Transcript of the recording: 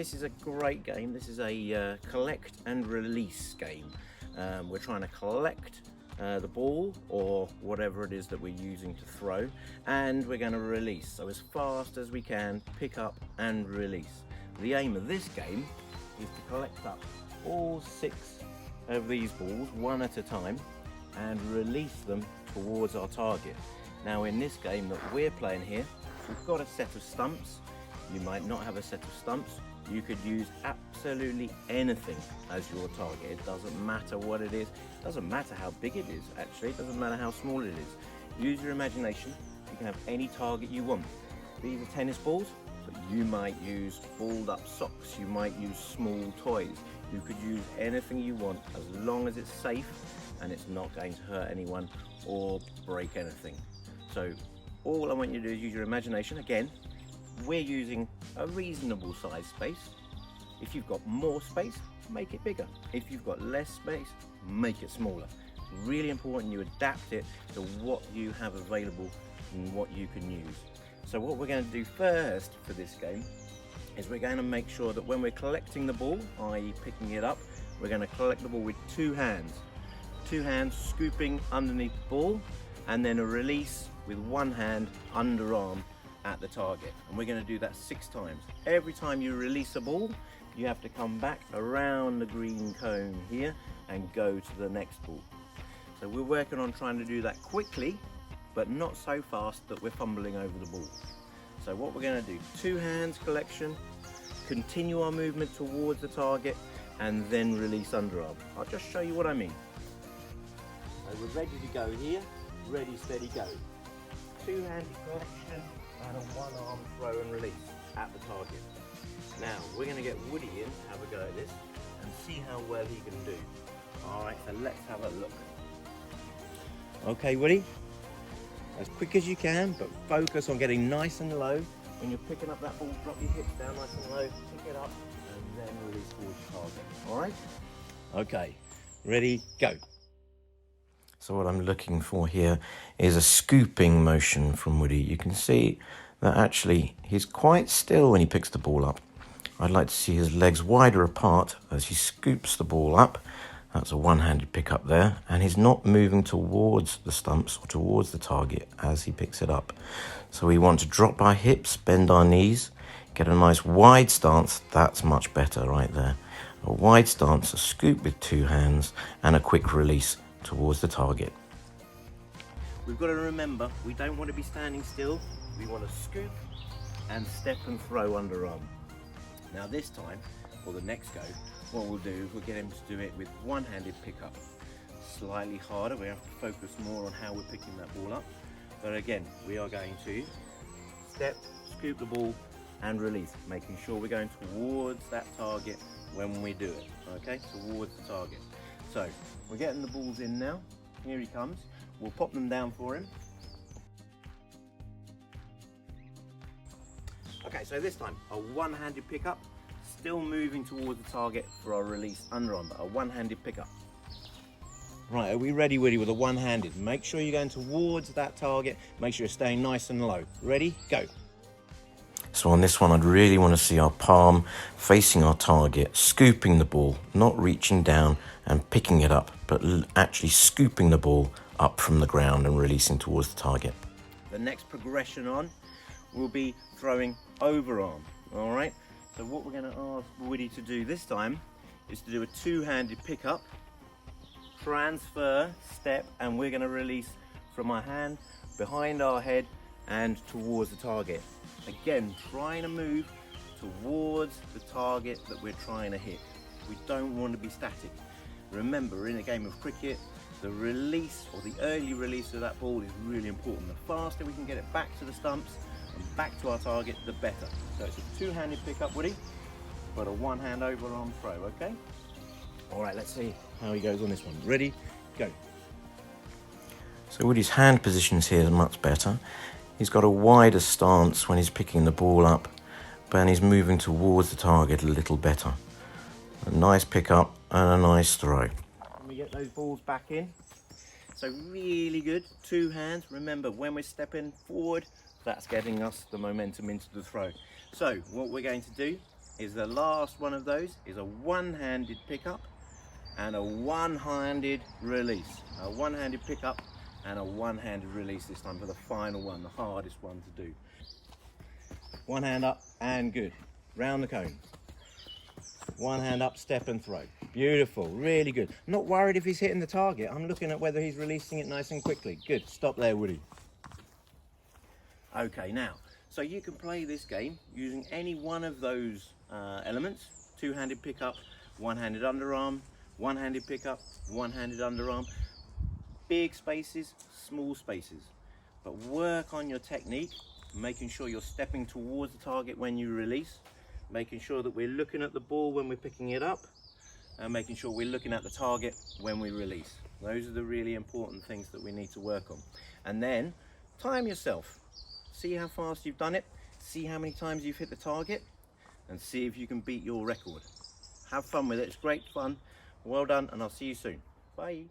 this is a great game. This is a collect and release game. We're trying to collect the ball or whatever it is that we're using to throw, and we're going to release. So as fast as we can, pick up and release. The aim of this game is to collect up all 6 of these balls one at a time and release them towards our target. Now in this game that we're playing here, we've got a set of stumps. You might not have a set of stumps. You could use absolutely anything as your target. It doesn't matter what it is. It doesn't matter how big it is, actually. It doesn't matter how small it is. Use your imagination. You can have any target you want. These are tennis balls, but you might use balled up socks. You might use small toys. You could use anything you want as long as it's safe and it's not going to hurt anyone or break anything. So all I want you to do is use your imagination. Again, we're using a reasonable size space. If you've got more space, make it bigger. If you've got less space, make it smaller. Really important you adapt it to what you have available and what you can use. So what we're going to do first for this game is we're going to make sure that when we're collecting the ball, i.e. picking it up, we're going to collect the ball with 2 hands. 2 hands scooping underneath the ball, and then a release with 1 hand underarm at the target. And we're going to do that 6 times. Every time you release a ball, you have to come back around the green cone here and go to the next ball. So we're working on trying to do that quickly, but not so fast that we're fumbling over the ball. So what we're going to do, 2 hands collection, continue our movement towards the target, and then release underarm. I'll just show you what I mean. So we're ready to go here, ready, steady, go. 2-handed collection and a 1-arm throw and release at the target. Now we're going to get Woody in to have a go at this and see how well he can do. Alright, so let's have a look. Okay Woody, as quick as you can, but focus on getting nice and low. When you're picking up that ball, drop your hips down nice and low, pick it up and then release towards the target. Alright? Okay, ready, go. So what I'm looking for here is a scooping motion from Woody. You can see that actually he's quite still when he picks the ball up. I'd like to see his legs wider apart as he scoops the ball up. That's a one-handed pick up there, and he's not moving towards the stumps or towards the target as he picks it up. So we want to drop our hips, bend our knees, get a nice wide stance. That's much better right there. A wide stance, a scoop with 2 hands, and a quick release towards the target. We've got to remember, we don't want to be standing still. We want to scoop and step and throw underarm. Now this time, or the next go, what we'll do is we'll get him to do it with one-handed pickup. Slightly harder, we have to focus more on how we're picking that ball up. But again, we are going to step, scoop the ball and release, making sure we're going towards that target when we do it, okay? Towards the target. So, we're getting the balls in now. Here he comes. We'll pop them down for him. Okay, so this time, a one-handed pickup, still moving towards the target for our release underarm, but a one-handed pickup. Right, are we ready, Woody, with a one-handed? Make sure you're going towards that target. Make sure you're staying nice and low. Ready? Go. So on this one, I'd really want to see our palm facing our target, scooping the ball, not reaching down and picking it up, but actually scooping the ball up from the ground and releasing towards the target. The next progression on will be throwing overarm, all right? So what we're going to ask Woody to do this time is to do a 2-handed pickup, transfer, step, and we're going to release from our hand, behind our head, and towards the target. Again, trying to move towards the target that we're trying to hit. We don't want to be static. Remember, in a game of cricket, the release or the early release of that ball is really important. The faster we can get it back to the stumps and back to our target, the better. So it's a 2-handed pickup, Woody, but a 1-hand overarm throw, okay? All right, let's see how he goes on this one. Ready, go. So Woody's hand positions here is much better. He's got a wider stance when he's picking the ball up, but he's moving towards the target a little better. A nice pickup and a nice throw. Let me get those balls back in. So really good, 2 hands. Remember, when we're stepping forward, that's getting us the momentum into the throw. So what we're going to do is the last one of those, is a one-handed pickup and a one-handed release. A one-handed pickup and a one-handed release this time for the final one, the hardest one to do. One hand up and good. Round the cone. One hand up, step and throw. Beautiful, really good. Not worried if he's hitting the target. I'm looking at whether he's releasing it nice and quickly. Good, stop there, Woody. Okay, now, so you can play this game using any one of those elements. Two-handed pickup, one-handed underarm, one-handed pickup, one-handed underarm. Big spaces, small spaces. But work on your technique, making sure you're stepping towards the target when you release, making sure that we're looking at the ball when we're picking it up, and making sure we're looking at the target when we release. Those are the really important things that we need to work on. And then time yourself. See how fast you've done it, see how many times you've hit the target, and see if you can beat your record. Have fun with it, it's great fun. Well done, and I'll see you soon. Bye.